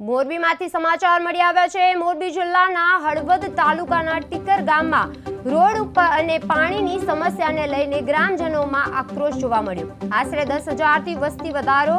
મોરબીમાંથી સમાચાર મળી આવ્યા છે। મોરબી જિલ્લાના હળવદ તાલુકાના ટીકર ગામમાં રોડ ઉપર અને પાણીની સમસ્યાને લઈને ગ્રામજનોમાં આક્રોશ જોવા મળ્યો। આશરે 10,000 થી વસ્તી વધારો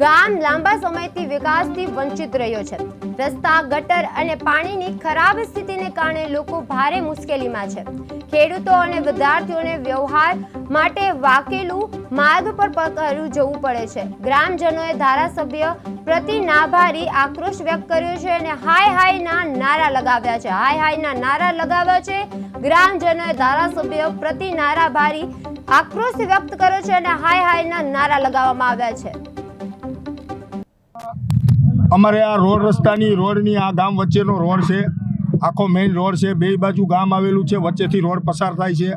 ગામ લાંબા સમયથી વિકાસથી વંચિત રહ્યો છે। રસ્તા, ગટર અને પાણીની ખરાબ સ્થિતિને કારણે લોકો ભારે મુશ્કેલીમાં છે। ખેડૂતો અને વિદ્યાર્થીઓને વ્યવહાર માટે વાકેલું માર્ગ પર પકડવું જવું પડે છે। ગ્રામજનોએ ધારાસભ્ય પ્રતિ નાભારી આક્રોશ વ્યક્ત કર્યો છે અને હાય હાયના નારા લગાવ્યા છે। હાય હાયના નારા લગાવ્યા છે। ગ્રામજનોએ ધારાસભ્ય પ્રતિ નારાભારી આક્રોશ વ્યક્ત કર્યો છે અને હાય હાયના નારા લગાવવામાં આવ્યા છે। અમારે આ રોડ રસ્તાની રોડની આ ગામ વચ્ચેનો રોડ છે, આખો મેઇન રોડ છે। બે બાજુ ગામ આવેલું છે, વચ્ચેથી રોડ પસાર થાય છે।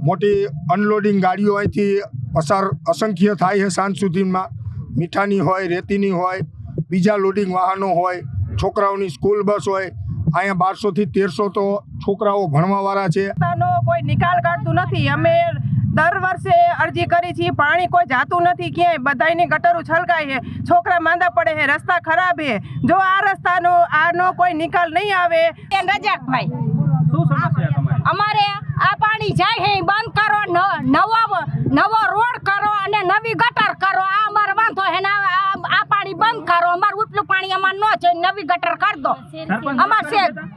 મોટી અનલોડિંગ ગાડીઓ અહીંથી પસાર અસંખ્ય થાય છે। સાંજ સુધીમાં મીઠાની હોય, રેતીની હોય, બીજા લોડિંગ વાહનો હોય, છોકરાઓની સ્કૂલ બસ હોય। અહીંયા 1200 થી 1300 તો છોકરાઓ ભણવાવાળા છે। કોઈ નિકાલ કાઢતું નથી। અમે દર વર્ષે અરજી કરી છે, પાણી કોઈ જાતું નથી ક્યાંય। બધાની ગટરો છલકાય છે, છોકરા માંદા પડે છે, રસ્તા ખરાબ છે। જો આ રસ્તાનો આનો કોઈ નિકાલ નહીં આવે। રજાકભાઈ, શું સમસ્યા તમારી? અમારે આ પાણી જાય છે બંધ કરો, નવો રોડ કરો અને નવી ગટર કરો। આ અમારે વાંધો છે ને આ પાણી બંધ કરો। અમારું ઉપલું પાણી અમાર ન છે, નવી ગટર કરી દો। અમાર છે